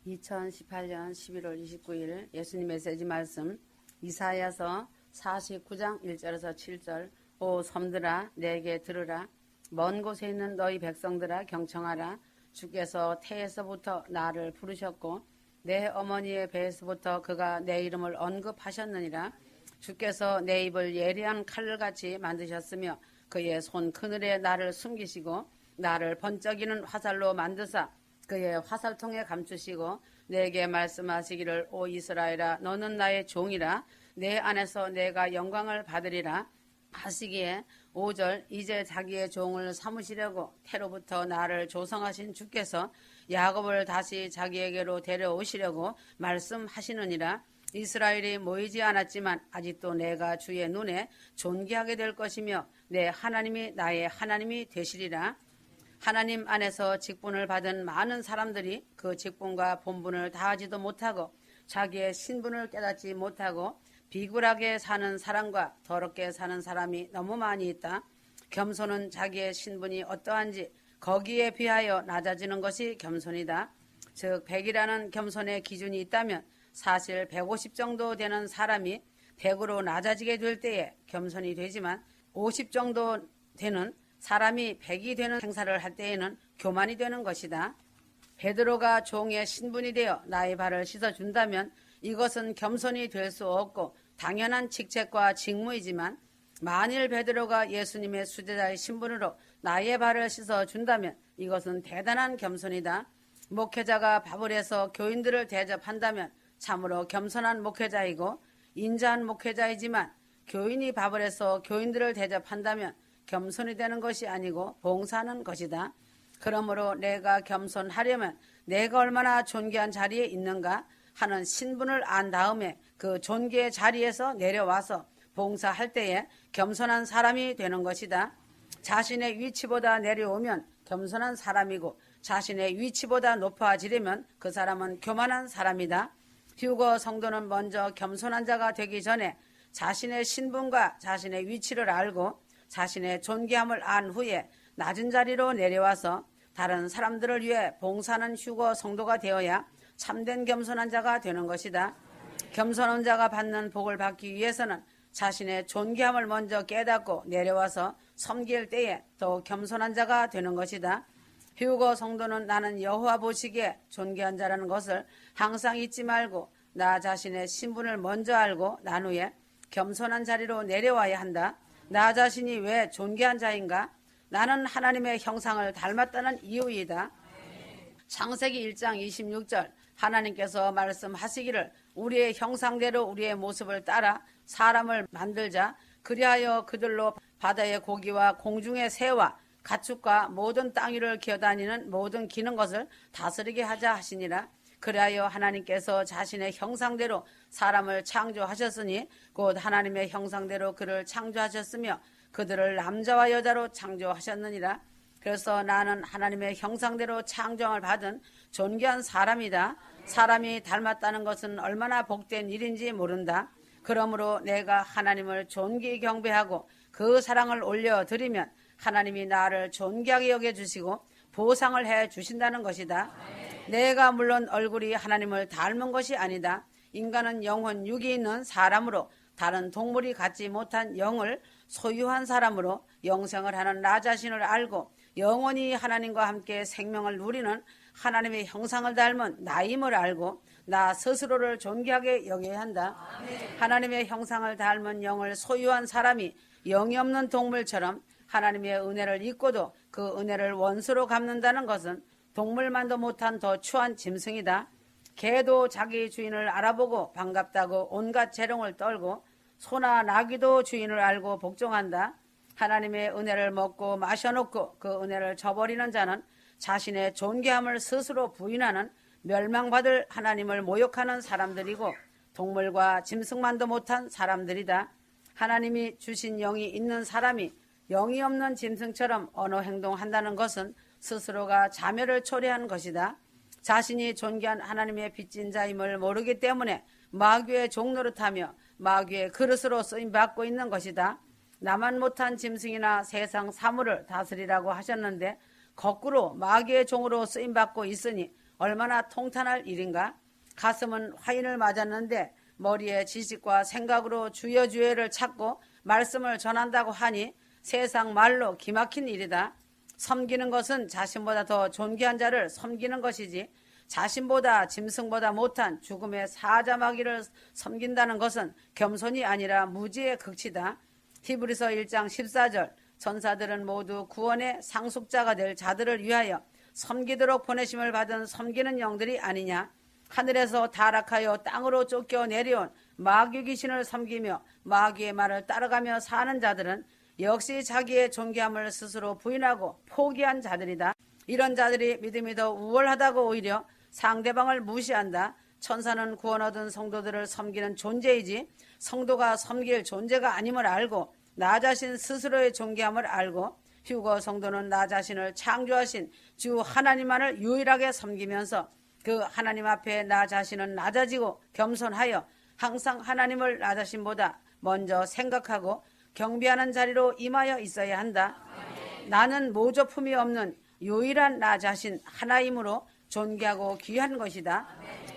2018년 11월 29일 예수님 메시지 말씀 이사야서 49장 1절에서 7절. 오 섬들아 내게 들으라. 먼 곳에 있는 너희 백성들아 경청하라. 주께서 태에서부터 나를 부르셨고 내 어머니의 배에서부터 그가 내 이름을 언급하셨느니라. 주께서 내 입을 예리한 칼같이 만드셨으며 그의 손 그늘에 나를 숨기시고 나를 번쩍이는 화살로 만드사 그의 화살통에 감추시고 내게 말씀하시기를 오 이스라엘아 너는 나의 종이라 내 안에서 내가 영광을 받으리라 하시기에 5절 이제 자기의 종을 삼으시려고 태로부터 나를 조성하신 주께서 야곱을 다시 자기에게로 데려오시려고 말씀하시느니라. 이스라엘이 모이지 않았지만 아직도 내가 주의 눈에 존귀하게 될 것이며 내 하나님이 나의 하나님이 되시리라. 하나님 안에서 직분을 받은 많은 사람들이 그 직분과 본분을 다하지도 못하고 자기의 신분을 깨닫지 못하고 비굴하게 사는 사람과 더럽게 사는 사람이 너무 많이 있다. 겸손은 자기의 신분이 어떠한지 거기에 비하여 낮아지는 것이 겸손이다. 즉 100이라는 겸손의 기준이 있다면 사실 150 정도 되는 사람이 100으로 낮아지게 될 때에 겸손이 되지만 50 정도 되는 사람이 100이 되는 행사를 할 때에는 교만이 되는 것이다. 베드로가 종의 신분이 되어 나의 발을 씻어준다면 이것은 겸손이 될 수 없고 당연한 직책과 직무이지만 만일 베드로가 예수님의 수제자의 신분으로 나의 발을 씻어준다면 이것은 대단한 겸손이다. 목회자가 밥을 해서 교인들을 대접한다면 참으로 겸손한 목회자이고 인자한 목회자이지만 교인이 밥을 해서 교인들을 대접한다면 겸손이 되는 것이 아니고 봉사하는 것이다. 그러므로 내가 겸손하려면 내가 얼마나 존귀한 자리에 있는가 하는 신분을 안 다음에 그 존귀의 자리에서 내려와서 봉사할 때에 겸손한 사람이 되는 것이다. 자신의 위치보다 내려오면 겸손한 사람이고 자신의 위치보다 높아지려면 그 사람은 교만한 사람이다. 휴거 성도는 먼저 겸손한 자가 되기 전에 자신의 신분과 자신의 위치를 알고 자신의 존귀함을 안 후에 낮은 자리로 내려와서 다른 사람들을 위해 봉사하는 휴거 성도가 되어야 참된 겸손한 자가 되는 것이다. 겸손한 자가 받는 복을 받기 위해서는 자신의 존귀함을 먼저 깨닫고 내려와서 섬길 때에 더 겸손한 자가 되는 것이다. 휴거 성도는 나는 여호와 보시기에 존귀한 자라는 것을 항상 잊지 말고 나 자신의 신분을 먼저 알고 난 후에 겸손한 자리로 내려와야 한다. 나 자신이 왜 존귀한 자인가? 나는 하나님의 형상을 닮았다는 이유이다. 창세기 1장 26절 하나님께서 말씀하시기를 우리의 형상대로 우리의 모습을 따라 사람을 만들자 그리하여 그들로 바다의 고기와 공중의 새와 가축과 모든 땅 위를 기어다니는 모든 기는 것을 다스리게 하자 하시니라. 그리하여 하나님께서 자신의 형상대로 사람을 창조하셨으니 곧 하나님의 형상대로 그를 창조하셨으며 그들을 남자와 여자로 창조하셨느니라. 그래서 나는 하나님의 형상대로 창조함을 받은 존귀한 사람이다. 사람이 닮았다는 것은 얼마나 복된 일인지 모른다. 그러므로 내가 하나님을 존귀 경배하고 그 사랑을 올려드리면 하나님이 나를 존귀하게 여겨주시고 보상을 해주신다는 것이다. 내가 물론 얼굴이 하나님을 닮은 것이 아니다. 인간은 영혼 육이 있는 사람으로 다른 동물이 갖지 못한 영을 소유한 사람으로 영생을 하는 나 자신을 알고 영원히 하나님과 함께 생명을 누리는 하나님의 형상을 닮은 나임을 알고 나 스스로를 존귀하게 여겨야 한다. 하나님의 형상을 닮은 영을 소유한 사람이 영이 없는 동물처럼 하나님의 은혜를 잊고도 그 은혜를 원수로 갚는다는 것은 동물만도 못한 더 추한 짐승이다. 개도 자기 주인을 알아보고 반갑다고 온갖 재롱을 떨고 소나 나귀도 주인을 알고 복종한다. 하나님의 은혜를 먹고 마셔놓고 그 은혜를 저버리는 자는 자신의 존귀함을 스스로 부인하는 멸망받을 하나님을 모욕하는 사람들이고 동물과 짐승만도 못한 사람들이다. 하나님이 주신 영이 있는 사람이 영이 없는 짐승처럼 언어 행동한다는 것은 스스로가 자멸을 초래한 것이다. 자신이 존귀한 하나님의 빚진 자임을 모르기 때문에 마귀의 종노릇하며 마귀의 그릇으로 쓰임받고 있는 것이다. 나만 못한 짐승이나 세상 사물을 다스리라고 하셨는데 거꾸로 마귀의 종으로 쓰임받고 있으니 얼마나 통탄할 일인가? 가슴은 화인을 맞았는데 머리에 지식과 생각으로 주여주여를 찾고 말씀을 전한다고 하니 세상 말로 기막힌 일이다. 섬기는 것은 자신보다 더 존귀한 자를 섬기는 것이지 자신보다 짐승보다 못한 죽음의 사자마귀를 섬긴다는 것은 겸손이 아니라 무지의 극치다. 히브리서 1장 14절 전사들은 모두 구원의 상속자가 될 자들을 위하여 섬기도록 보내심을 받은 섬기는 영들이 아니냐. 하늘에서 타락하여 땅으로 쫓겨 내려온 마귀 귀신을 섬기며 마귀의 말을 따라가며 사는 자들은 역시 자기의 존귀함을 스스로 부인하고 포기한 자들이다. 이런 자들이 믿음이 더 우월하다고 오히려 상대방을 무시한다. 천사는 구원 얻은 성도들을 섬기는 존재이지 성도가 섬길 존재가 아님을 알고 나 자신 스스로의 존귀함을 알고 휴거 성도는 나 자신을 창조하신 주 하나님만을 유일하게 섬기면서 그 하나님 앞에 나 자신은 낮아지고 겸손하여 항상 하나님을 나 자신보다 먼저 생각하고 경배하는 자리로 임하여 있어야 한다. 나는 모조품이 없는 유일한 나 자신 하나이므로 존귀하고 귀한 것이다.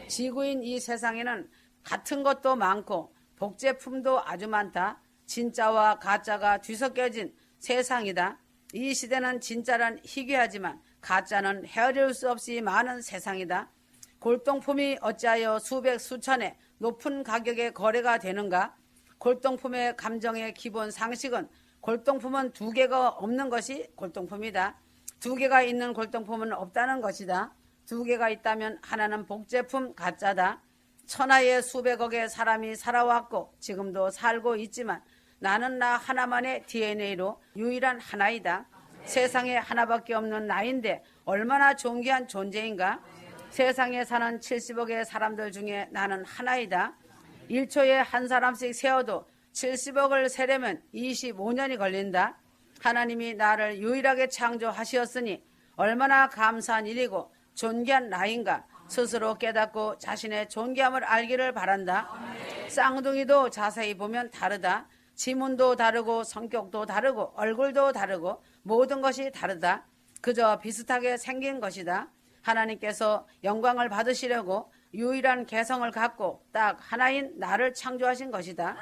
지구인 이 세상에는 같은 것도 많고 복제품도 아주 많다. 진짜와 가짜가 뒤섞여진 세상이다. 이 시대는 진짜란 희귀하지만 가짜는 헤아릴 수 없이 많은 세상이다. 골동품이 어찌하여 수백 수천의 높은 가격에 거래가 되는가? 골동품의 감정의 기본 상식은 골동품은 두 개가 없는 것이 골동품이다. 두 개가 있는 골동품은 없다는 것이다. 두 개가 있다면 하나는 복제품 가짜다. 천하의 수백억의 사람이 살아왔고 지금도 살고 있지만 나는 나 하나만의 DNA로 유일한 하나이다. 세상에 하나밖에 없는 나인데 얼마나 존귀한 존재인가? 세상에 사는 70억의 사람들 중에 나는 하나이다. 1초에 한 사람씩 세어도 70억을 세려면 25년이 걸린다. 하나님이 나를 유일하게 창조하시었으니 얼마나 감사한 일이고 존귀한 나인가 스스로 깨닫고 자신의 존귀함을 알기를 바란다. 쌍둥이도 자세히 보면 다르다. 지문도 다르고 성격도 다르고 얼굴도 다르고 모든 것이 다르다. 그저 비슷하게 생긴 것이다. 하나님께서 영광을 받으시려고 유일한 개성을 갖고 딱 하나인 나를 창조하신 것이다.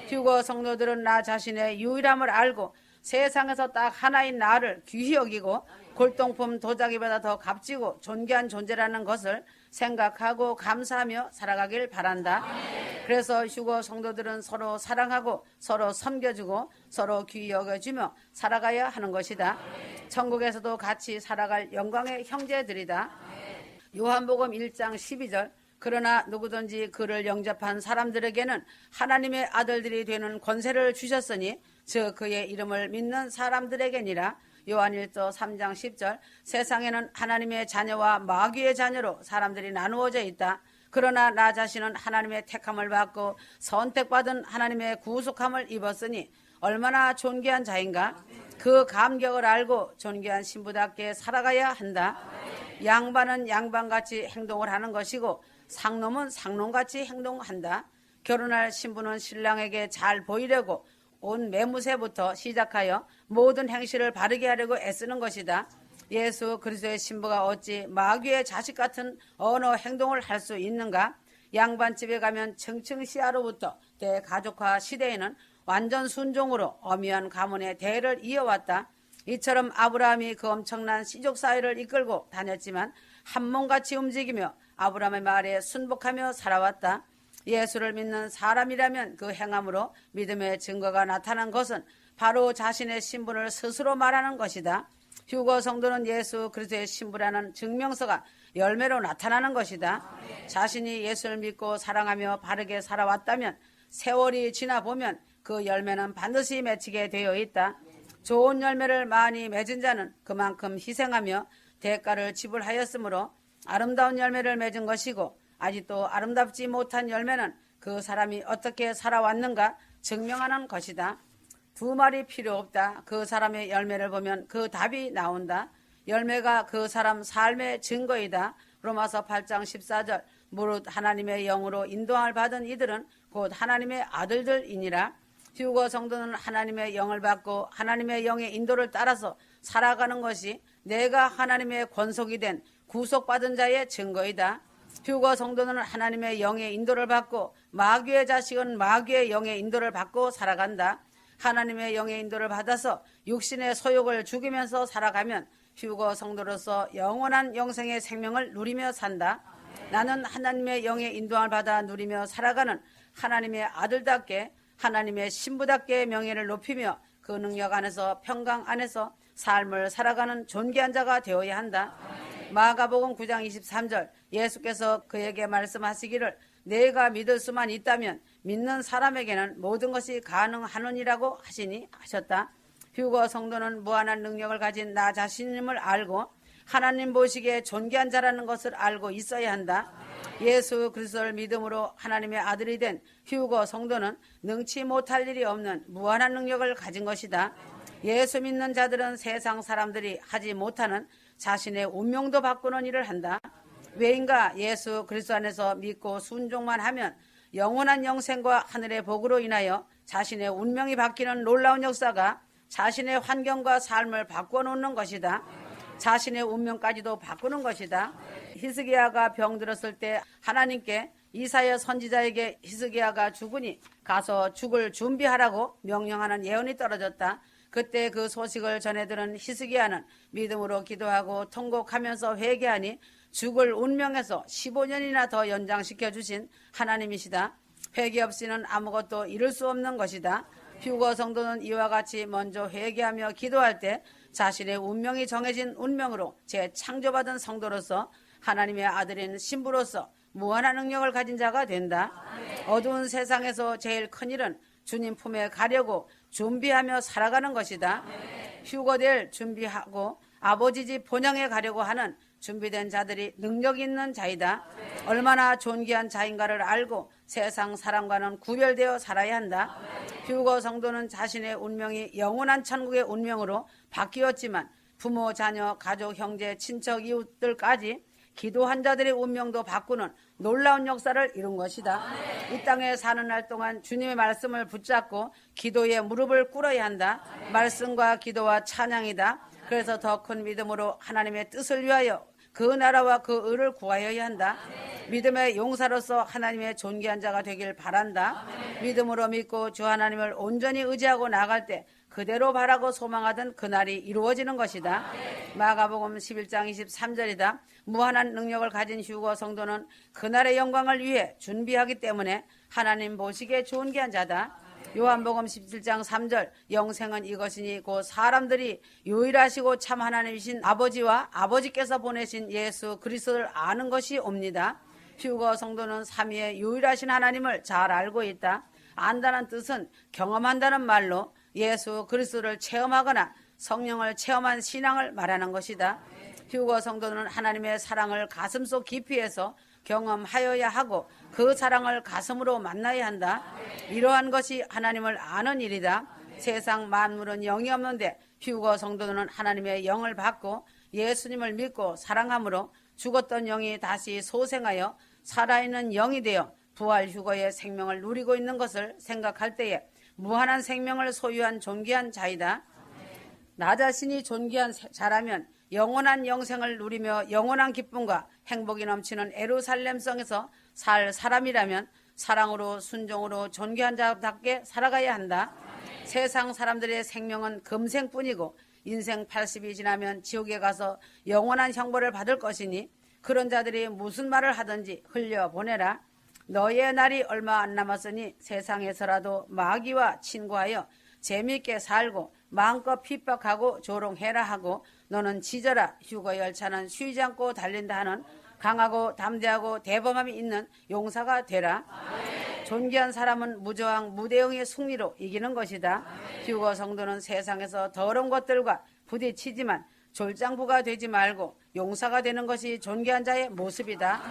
휴거 성도들은 나 자신의 유일함을 알고 세상에서 딱 하나인 나를 귀히 여기고 골동품 도자기보다 더 값지고 존귀한 존재라는 것을 생각하고 감사하며 살아가길 바란다. 그래서 휴거 성도들은 서로 사랑하고 서로 섬겨주고 서로 귀히 여겨주며 살아가야 하는 것이다. 천국에서도 같이 살아갈 영광의 형제들이다. 요한복음 1장 12절 그러나 누구든지 그를 영접한 사람들에게는 하나님의 아들들이 되는 권세를 주셨으니 즉 그의 이름을 믿는 사람들에게니라. 요한일서 3장 10절 세상에는 하나님의 자녀와 마귀의 자녀로 사람들이 나누어져 있다. 그러나 나 자신은 하나님의 택함을 받고 선택받은 하나님의 구속함을 입었으니 얼마나 존귀한 자인가. 그 감격을 알고 존귀한 신부답게 살아가야 한다. 양반은 양반같이 행동을 하는 것이고 상놈은 상놈같이 행동한다. 결혼할 신부는 신랑에게 잘 보이려고 온 매무새부터 시작하여 모든 행실을 바르게 하려고 애쓰는 것이다. 예수 그리스도의 신부가 어찌 마귀의 자식 같은 언어 행동을 할 수 있는가? 양반집에 가면 층층시아로부터 대가족화 시대에는 완전 순종으로 엄미한 가문의 대를 이어왔다. 이처럼 아브라함이 그 엄청난 시족 사회를 이끌고 다녔지만 한 몸같이 움직이며 아브라함의 말에 순복하며 살아왔다. 예수를 믿는 사람이라면 그 행함으로 믿음의 증거가 나타난 것은 바로 자신의 신분을 스스로 말하는 것이다. 휴거 성도는 예수 그리스도의 신부라는 증명서가 열매로 나타나는 것이다. 자신이 예수를 믿고 사랑하며 바르게 살아왔다면 세월이 지나 보면 그 열매는 반드시 맺히게 되어 있다. 좋은 열매를 많이 맺은 자는 그만큼 희생하며 대가를 지불하였으므로 아름다운 열매를 맺은 것이고 아직도 아름답지 못한 열매는 그 사람이 어떻게 살아왔는가 증명하는 것이다. 두 말이 필요 없다. 그 사람의 열매를 보면 그 답이 나온다. 열매가 그 사람 삶의 증거이다. 로마서 8장 14절 무릇 하나님의 영으로 인도함을 받은 이들은 곧 하나님의 아들들이니라. 휴거 성도는 하나님의 영을 받고 하나님의 영의 인도를 따라서 살아가는 것이 내가 하나님의 권속이 된 구속받은 자의 증거이다. 휴거 성도는 하나님의 영의 인도를 받고 마귀의 자식은 마귀의 영의 인도를 받고 살아간다. 하나님의 영의 인도를 받아서 육신의 소욕을 죽이면서 살아가면 휴거 성도로서 영원한 영생의 생명을 누리며 산다. 나는 하나님의 영의 인도함을 받아 누리며 살아가는 하나님의 아들답게 하나님의 신부답게 명예를 높이며 그 능력 안에서 평강 안에서 삶을 살아가는 존귀한 자가 되어야 한다. 마가복음 9장 23절 예수께서 그에게 말씀하시기를 내가 믿을 수만 있다면 믿는 사람에게는 모든 것이 가능하느니라고 하시니 하셨다. 휴거 성도는 무한한 능력을 가진 나 자신임을 알고 하나님 보시기에 존귀한 자라는 것을 알고 있어야 한다. 예수 그리스도를 믿음으로 하나님의 아들이 된 휴거 성도는 능치 못할 일이 없는 무한한 능력을 가진 것이다. 예수 믿는 자들은 세상 사람들이 하지 못하는 자신의 운명도 바꾸는 일을 한다. 왜인가? 예수 그리스도 안에서 믿고 순종만 하면 영원한 영생과 하늘의 복으로 인하여 자신의 운명이 바뀌는 놀라운 역사가 자신의 환경과 삶을 바꿔놓는 것이다. 자신의 운명까지도 바꾸는 것이다. 히스기야가 병들었을 때 하나님께 이사야 선지자에게 히스기야가 죽으니 가서 죽을 준비하라고 명령하는 예언이 떨어졌다. 그때 그 소식을 전해 들은 히스기야는 믿음으로 기도하고 통곡하면서 회개하니 죽을 운명에서 15년이나 더 연장시켜 주신 하나님이시다. 회개 없이는 아무것도 이룰 수 없는 것이다. 휴거 성도는 이와 같이 먼저 회개하며 기도할 때 자신의 운명이 정해진 운명으로 재창조받은 성도로서 하나님의 아들인 신부로서 무한한 능력을 가진 자가 된다. 어두운 세상에서 제일 큰 일은 주님 품에 가려고 준비하며 살아가는 것이다. 휴거될 준비하고 아버지 집 본향에 가려고 하는 준비된 자들이 능력 있는 자이다. 얼마나 존귀한 자인가를 알고 세상 사람과는 구별되어 살아야 한다. 휴거 성도는 자신의 운명이 영원한 천국의 운명으로 바뀌었지만 부모, 자녀, 가족, 형제, 친척, 이웃들까지 기도한 자들의 운명도 바꾸는 놀라운 역사를 이룬 것이다. 이 땅에 사는 날 동안 주님의 말씀을 붙잡고 기도에 무릎을 꿇어야 한다. 말씀과 기도와 찬양이다. 그래서 더 큰 믿음으로 하나님의 뜻을 위하여 그 나라와 그 의를 구하여야 한다. 믿음의 용사로서 하나님의 존귀한 자가 되길 바란다. 믿음으로 믿고 주 하나님을 온전히 의지하고 나갈 때 그대로 바라고 소망하던 그날이 이루어지는 것이다. 마가복음 11장 23절이다. 무한한 능력을 가진 휴거 성도는 그날의 영광을 위해 준비하기 때문에 하나님 보시기에 존귀한 자다. 요한복음 17장 3절 영생은 이것이니 곧 사람들이 유일하시고 참 하나님이신 아버지와 아버지께서 보내신 예수 그리스도를 아는 것이 옵니다. 휴거 성도는 삼위의 유일하신 하나님을 잘 알고 있다. 안다는 뜻은 경험한다는 말로 예수 그리스도를 체험하거나 성령을 체험한 신앙을 말하는 것이다. 휴거 성도는 하나님의 사랑을 가슴속 깊이에서 경험하여야 하고 그 사랑을 가슴으로 만나야 한다. 이러한 것이 하나님을 아는 일이다. 세상 만물은 영이 없는데 휴거 성도는 하나님의 영을 받고 예수님을 믿고 사랑함으로 죽었던 영이 다시 소생하여 살아있는 영이 되어 부활 휴거의 생명을 누리고 있는 것을 생각할 때에 무한한 생명을 소유한 존귀한 자이다. 나 자신이 존귀한 자라면 영원한 영생을 누리며 영원한 기쁨과 행복이 넘치는 예루살렘성에서 살 사람이라면 사랑으로 순종으로 존귀한 자답게 살아가야 한다. 세상 사람들의 생명은 금생뿐이고 인생 80이 지나면 지옥에 가서 영원한 형벌을 받을 것이니 그런 자들이 무슨 말을 하든지 흘려보내라. 너의 날이 얼마 안 남았으니 세상에서라도 마귀와 친구하여 재미있게 살고 마음껏 핍박하고 조롱해라 하고 너는 지져라. 휴거 열차는 쉬지 않고 달린다 하는 강하고 담대하고 대범함이 있는 용사가 되라. 존귀한 사람은 무저항 무대응의 승리로 이기는 것이다. 휴거 성도는 세상에서 더러운 것들과 부딪히지만 졸장부가 되지 말고 용사가 되는 것이 존귀한 자의 모습이다.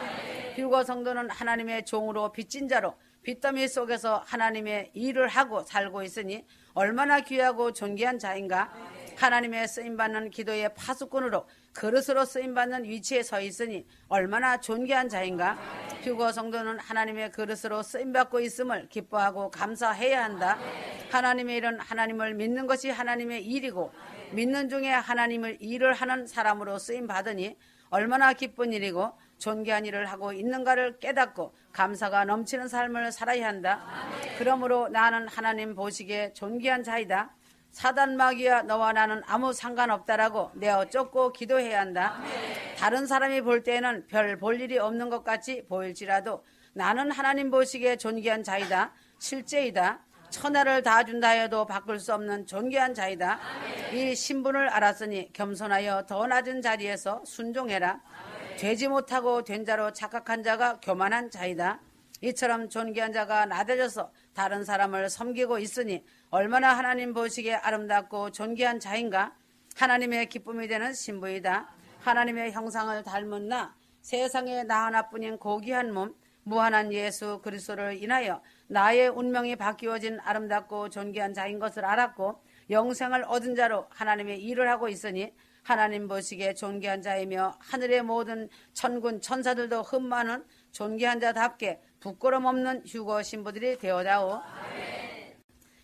휴거 성도는 하나님의 종으로 빚진 자로 빚더미 속에서 하나님의 일을 하고 살고 있으니 얼마나 귀하고 존귀한 자인가. 하나님의 쓰임받는 기도의 파수꾼으로 그릇으로 쓰임받는 위치에 서 있으니 얼마나 존귀한 자인가. 휴거 성도는 하나님의 그릇으로 쓰임받고 있음을 기뻐하고 감사해야 한다. 하나님의 일은 하나님을 믿는 것이 하나님의 일이고 믿는 중에 하나님을 일을 하는 사람으로 쓰임받으니 얼마나 기쁜 일이고 존귀한 일을 하고 있는가를 깨닫고 감사가 넘치는 삶을 살아야 한다. 그러므로 나는 하나님 보시기에 존귀한 자이다. 사단 마귀와 너와 나는 아무 상관없다라고 내어 쫓고 기도해야 한다. 다른 사람이 볼 때에는 별 볼 일이 없는 것 같이 보일지라도 나는 하나님 보시기에 존귀한 자이다. 실제이다. 천하를 다 준다 하여도 바꿀 수 없는 존귀한 자이다. 이 신분을 알았으니 겸손하여 더 낮은 자리에서 순종해라. 되지 못하고 된 자로 착각한 자가 교만한 자이다. 이처럼 존귀한 자가 나대져서 다른 사람을 섬기고 있으니 얼마나 하나님 보시기에 아름답고 존귀한 자인가. 하나님의 기쁨이 되는 신부이다. 하나님의 형상을 닮은 나, 세상에 나 하나뿐인 고귀한 몸, 무한한 예수 그리스도를 인하여 나의 운명이 바뀌어진 아름답고 존귀한 자인 것을 알았고 영생을 얻은 자로 하나님의 일을 하고 있으니 하나님 보시기에 존귀한 자이며 하늘의 모든 천군 천사들도 흠많은 존귀한 자답게 부끄럼 없는 휴거 신부들이 되어다오.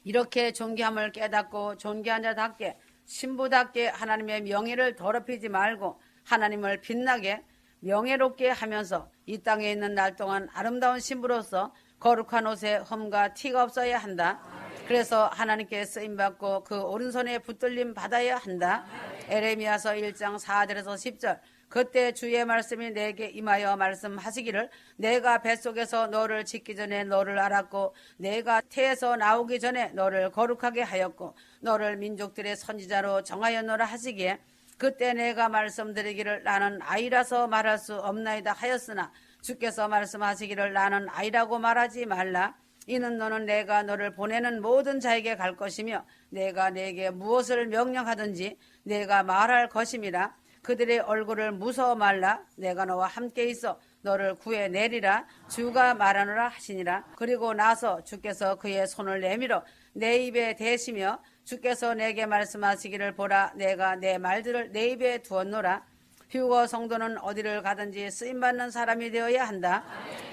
이렇게 존귀함을 깨닫고 존귀한 자답게 신부답게 하나님의 명예를 더럽히지 말고 하나님을 빛나게 명예롭게 하면서 이 땅에 있는 날 동안 아름다운 신부로서 거룩한 옷에 흠과 티가 없어야 한다. 그래서 하나님께 쓰임받고 그 오른손에 붙들림 받아야 한다. 에레미야서 1장 4절에서 10절. 그때 주의 말씀이 내게 임하여 말씀하시기를 내가 뱃속에서 너를 짓기 전에 너를 알았고 내가 태에서 나오기 전에 너를 거룩하게 하였고 너를 민족들의 선지자로 정하였노라 하시기에 그때 내가 말씀드리기를 나는 아이라서 말할 수 없나이다 하였으나 주께서 말씀하시기를 나는 아이라고 말하지 말라. 이는 너는 내가 너를 보내는 모든 자에게 갈 것이며 내가 내게 무엇을 명령하든지 내가 말할 것임이라. 그들의 얼굴을 무서워 말라. 내가 너와 함께 있어 너를 구해내리라. 주가 말하노라 하시니라. 그리고 나서 주께서 그의 손을 내밀어 내 입에 대시며 주께서 내게 말씀하시기를 보라. 내가 내 말들을 내 입에 두었노라. 휴거 성도는 어디를 가든지 쓰임받는 사람이 되어야 한다.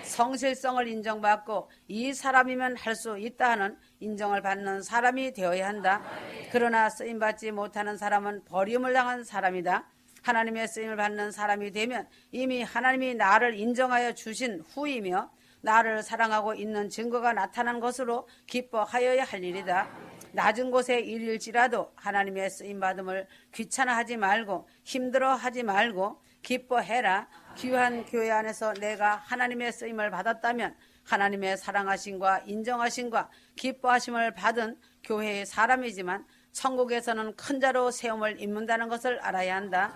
성실성을 인정받고 이 사람이면 할 수 있다 하는 인정을 받는 사람이 되어야 한다. 그러나 쓰임받지 못하는 사람은 버림을 당한 사람이다. 하나님의 쓰임을 받는 사람이 되면 이미 하나님이 나를 인정하여 주신 후이며 나를 사랑하고 있는 증거가 나타난 것으로 기뻐하여야 할 일이다. 낮은 곳에 일일지라도 하나님의 쓰임받음을 귀찮아하지 말고 힘들어하지 말고 기뻐해라. 귀한 교회 안에서 내가 하나님의 쓰임을 받았다면 하나님의 사랑하심과 인정하심과 기뻐하심을 받은 교회의 사람이지만 천국에서는 큰 자로 세움을 입는다는 것을 알아야 한다.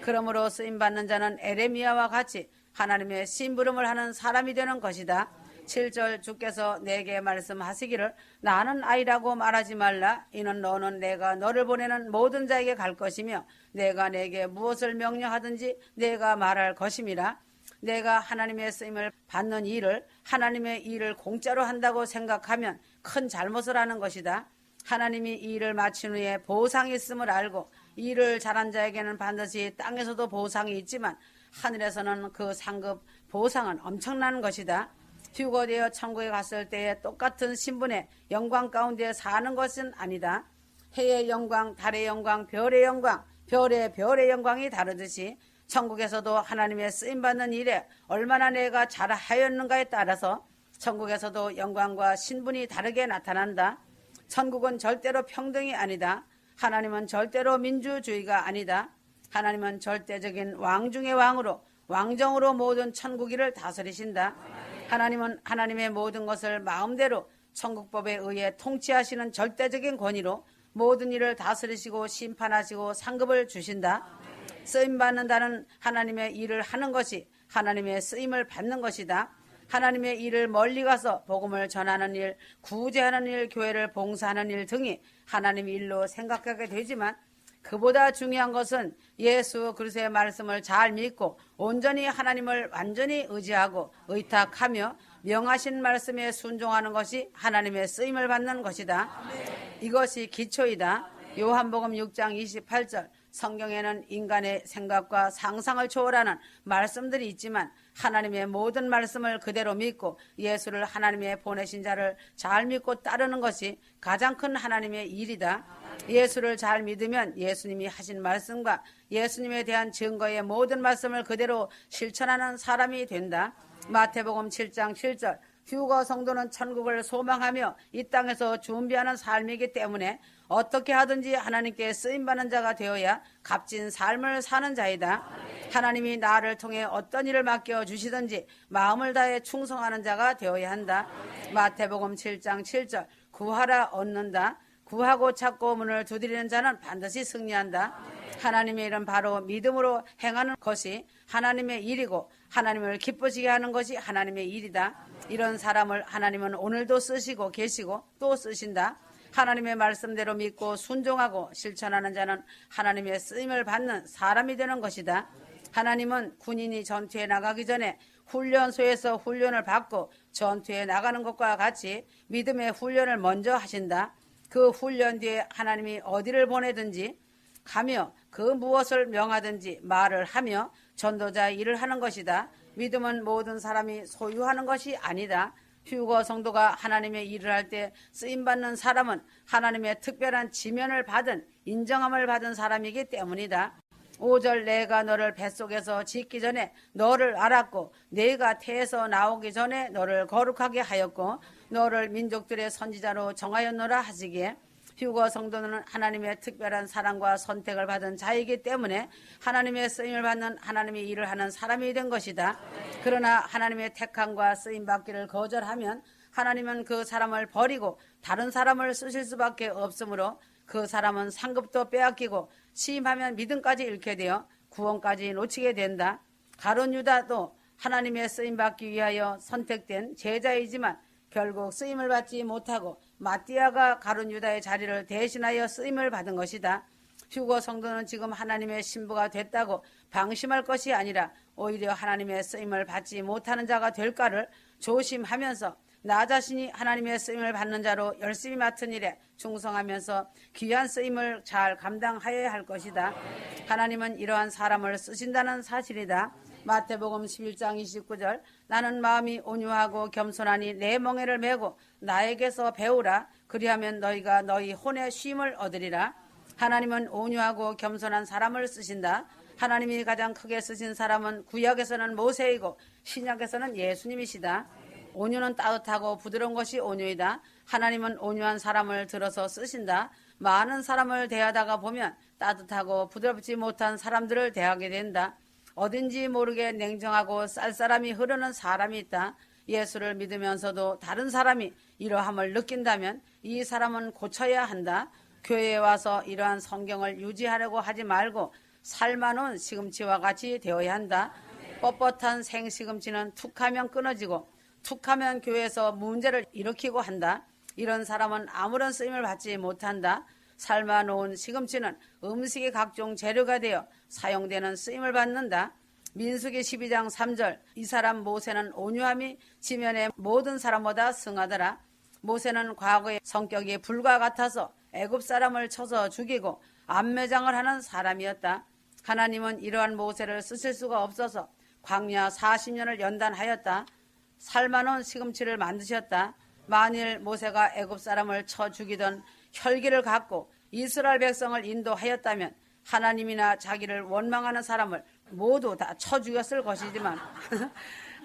그러므로 쓰임받는 자는 에레미야와 같이 하나님의 심부름을 하는 사람이 되는 것이다. 7절 주께서 내게 말씀하시기를 나는 아이라고 말하지 말라. 이는 너는 내가 너를 보내는 모든 자에게 갈 것이며 내가 내게 무엇을 명령하든지 내가 말할 것임이라. 내가 하나님의 쓰임을 받는 일을 하나님의 일을 공짜로 한다고 생각하면 큰 잘못을 하는 것이다. 하나님이 이 일을 마친 후에 보상이 있음을 알고 일을 잘한 자에게는 반드시 땅에서도 보상이 있지만 하늘에서는 그 상급 보상은 엄청난 것이다. 휴거되어 천국에 갔을 때에 똑같은 신분의 영광 가운데 사는 것은 아니다. 해의 영광, 달의 영광, 별의 영광, 별의 영광이 다르듯이 천국에서도 하나님의 쓰임받는 일에 얼마나 내가 잘하였는가에 따라서 천국에서도 영광과 신분이 다르게 나타난다. 천국은 절대로 평등이 아니다. 하나님은 절대로 민주주의가 아니다. 하나님은 절대적인 왕 중의 왕으로 왕정으로 모든 천국일을 다스리신다. 하나님은 하나님의 모든 것을 마음대로 천국법에 의해 통치하시는 절대적인 권위로 모든 일을 다스리시고 심판하시고 상급을 주신다. 쓰임받는다는 하나님의 일을 하는 것이 하나님의 쓰임을 받는 것이다. 하나님의 일을 멀리 가서 복음을 전하는 일, 구제하는 일, 교회를 봉사하는 일 등이 하나님의 일로 생각하게 되지만 그보다 중요한 것은 예수 그리스도의 말씀을 잘 믿고 온전히 하나님을 완전히 의지하고 의탁하며 명하신 말씀에 순종하는 것이 하나님의 쓰임을 받는 것이다. 이것이 기초이다. 요한복음 6장 28절 성경에는 인간의 생각과 상상을 초월하는 말씀들이 있지만 하나님의 모든 말씀을 그대로 믿고 예수를 하나님의 보내신 자를 잘 믿고 따르는 것이 가장 큰 하나님의 일이다. 예수를 잘 믿으면 예수님이 하신 말씀과 예수님에 대한 증거의 모든 말씀을 그대로 실천하는 사람이 된다. 마태복음 7장 7절 휴거 성도는 천국을 소망하며 이 땅에서 준비하는 삶이기 때문에 어떻게 하든지 하나님께 쓰임받는 자가 되어야 값진 삶을 사는 자이다. 하나님이 나를 통해 어떤 일을 맡겨주시든지 마음을 다해 충성하는 자가 되어야 한다. 마태복음 7장 7절 구하라 얻는다. 구하고 찾고 문을 두드리는 자는 반드시 승리한다. 하나님의 일은 바로 믿음으로 행하는 것이 하나님의 일이고 하나님을 기쁘시게 하는 것이 하나님의 일이다. 이런 사람을 하나님은 오늘도 쓰시고 계시고 또 쓰신다. 하나님의 말씀대로 믿고 순종하고 실천하는 자는 하나님의 쓰임을 받는 사람이 되는 것이다. 하나님은 군인이 전투에 나가기 전에 훈련소에서 훈련을 받고 전투에 나가는 것과 같이 믿음의 훈련을 먼저 하신다. 그 훈련 뒤에 하나님이 어디를 보내든지 가며 그 무엇을 명하든지 말을 하며 전도자의 일을 하는 것이다. 믿음은 모든 사람이 소유하는 것이 아니다. 휴거 성도가 하나님의 일을 할 때 쓰임받는 사람은 하나님의 특별한 지면을 받은 인정함을 받은 사람이기 때문이다. 5절 내가 너를 뱃속에서 짓기 전에 너를 알았고 내가 태에서 나오기 전에 너를 거룩하게 하였고 너를 민족들의 선지자로 정하였노라 하시기에 휴거 성도는 하나님의 특별한 사랑과 선택을 받은 자이기 때문에 하나님의 쓰임을 받는 하나님의 일을 하는 사람이 된 것이다. 그러나 하나님의 택함과 쓰임받기를 거절하면 하나님은 그 사람을 버리고 다른 사람을 쓰실 수밖에 없으므로 그 사람은 상급도 빼앗기고 시임하면 믿음까지 잃게 되어 구원까지 놓치게 된다. 가룟 유다도 하나님의 쓰임받기 위하여 선택된 제자이지만 결국 쓰임을 받지 못하고 마띠아가 가룟 유다의 자리를 대신하여 쓰임을 받은 것이다. 휴거 성도는 지금 하나님의 신부가 됐다고 방심할 것이 아니라 오히려 하나님의 쓰임을 받지 못하는 자가 될까를 조심하면서 나 자신이 하나님의 쓰임을 받는 자로 열심히 맡은 일에 충성하면서 귀한 쓰임을 잘 감당하여야 할 것이다. 하나님은 이러한 사람을 쓰신다는 사실이다. 마태복음 11장 29절 나는 마음이 온유하고 겸손하니 내 멍에를 메고 나에게서 배우라. 그리하면 너희가 너희 혼의 쉼을 얻으리라. 하나님은 온유하고 겸손한 사람을 쓰신다. 하나님이 가장 크게 쓰신 사람은 구약에서는 모세이고 신약에서는 예수님이시다. 온유는 따뜻하고 부드러운 것이 온유이다. 하나님은 온유한 사람을 들어서 쓰신다. 많은 사람을 대하다가 보면 따뜻하고 부드럽지 못한 사람들을 대하게 된다. 어딘지 모르게 냉정하고 쌀쌀함이 흐르는 사람이 있다. 예수를 믿으면서도 다른 사람이 이러함을 느낀다면 이 사람은 고쳐야 한다. 교회에 와서 이러한 성경을 유지하려고 하지 말고 삶아놓은 시금치와 같이 되어야 한다. 뻣뻣한 생시금치는 툭하면 끊어지고 툭하면 교회에서 문제를 일으키고 한다. 이런 사람은 아무런 쓰임을 받지 못한다. 삶아놓은 시금치는 음식의 각종 재료가 되어 사용되는 쓰임을 받는다. 민수기 12장 3절 이 사람 모세는 온유함이 지면의 모든 사람보다 승하더라. 모세는 과거의 성격이 불과 같아서 애굽 사람을 쳐서 죽이고 암매장을 하는 사람이었다. 하나님은 이러한 모세를 쓰실 수가 없어서 광야 40년을 연단하였다. 삶아놓은 시금치를 만드셨다. 만일 모세가 애굽 사람을 쳐 죽이던 혈기를 갖고 이스라엘 백성을 인도하였다면 하나님이나 자기를 원망하는 사람을 모두 다 쳐 죽였을 것이지만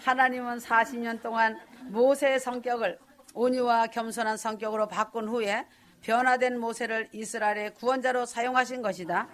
하나님은 40년 동안 모세의 성격을 온유와 겸손한 성격으로 바꾼 후에 변화된 모세를 이스라엘의 구원자로 사용하신 것이다.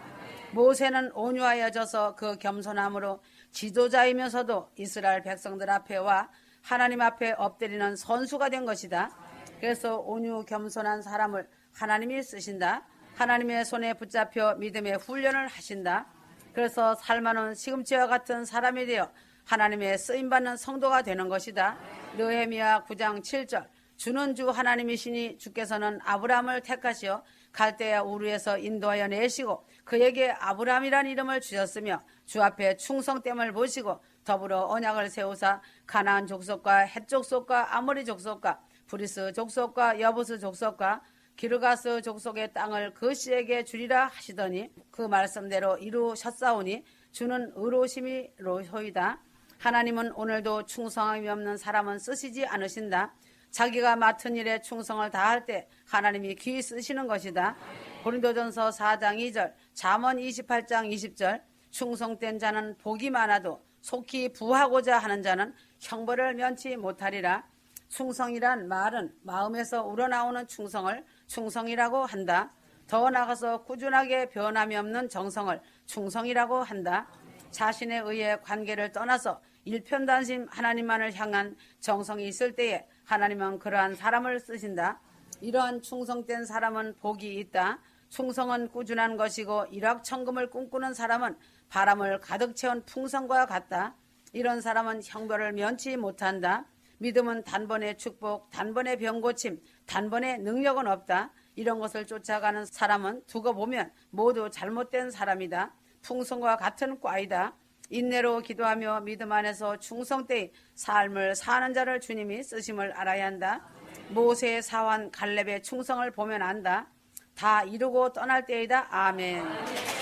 모세는 온유하여져서 그 겸손함으로 지도자이면서도 이스라엘 백성들 앞에 와 하나님 앞에 엎드리는 선수가 된 것이다. 그래서 온유 겸손한 사람을 하나님이 쓰신다. 하나님의 손에 붙잡혀 믿음의 훈련을 하신다. 그래서 삶아놓은 시금치와 같은 사람이 되어 하나님의 쓰임받는 성도가 되는 것이다. 느헤미야 9장 7절 주는 주 하나님이시니 주께서는 아브라함을 택하시어 갈대아 우르에서 인도하여 내시고 그에게 아브라함이란 이름을 주셨으며 주 앞에 충성됨을 보시고 더불어 언약을 세우사 가나안 족속과 헷 족속과 아모리 족속과 브리스 족속과 여부스 족속과 기르가스 족속의 땅을 그 씨에게 주리라 하시더니 그 말씀대로 이루셨사오니 주는 의로심이로소이다. 하나님은 오늘도 충성함이 없는 사람은 쓰시지 않으신다. 자기가 맡은 일에 충성을 다할 때 하나님이 귀히 쓰시는 것이다. 고린도전서 4장 2절, 잠언 28장 20절, 충성된 자는 복이 많아도 속히 부하고자 하는 자는 형벌을 면치 못하리라. 충성이란 말은 마음에서 우러나오는 충성을 충성이라고 한다. 더 나아가서 꾸준하게 변함이 없는 정성을 충성이라고 한다. 자신에 의해 관계를 떠나서 일편단심 하나님만을 향한 정성이 있을 때에 하나님은 그러한 사람을 쓰신다. 이러한 충성된 사람은 복이 있다. 충성은 꾸준한 것이고 일확천금을 꿈꾸는 사람은 바람을 가득 채운 풍성과 같다. 이런 사람은 형벌을 면치 못한다. 믿음은 단번에 축복, 단번에 병고침, 단번에 능력은 없다. 이런 것을 쫓아가는 사람은 두고 보면 모두 잘못된 사람이다. 풍성과 같은 꽈이다. 인내로 기도하며 믿음 안에서 충성되이 삶을 사는 자를 주님이 쓰심을 알아야 한다. 모세의 사환 갈렙의 충성을 보면 안다. 다 이루고 떠날 때이다. 아멘.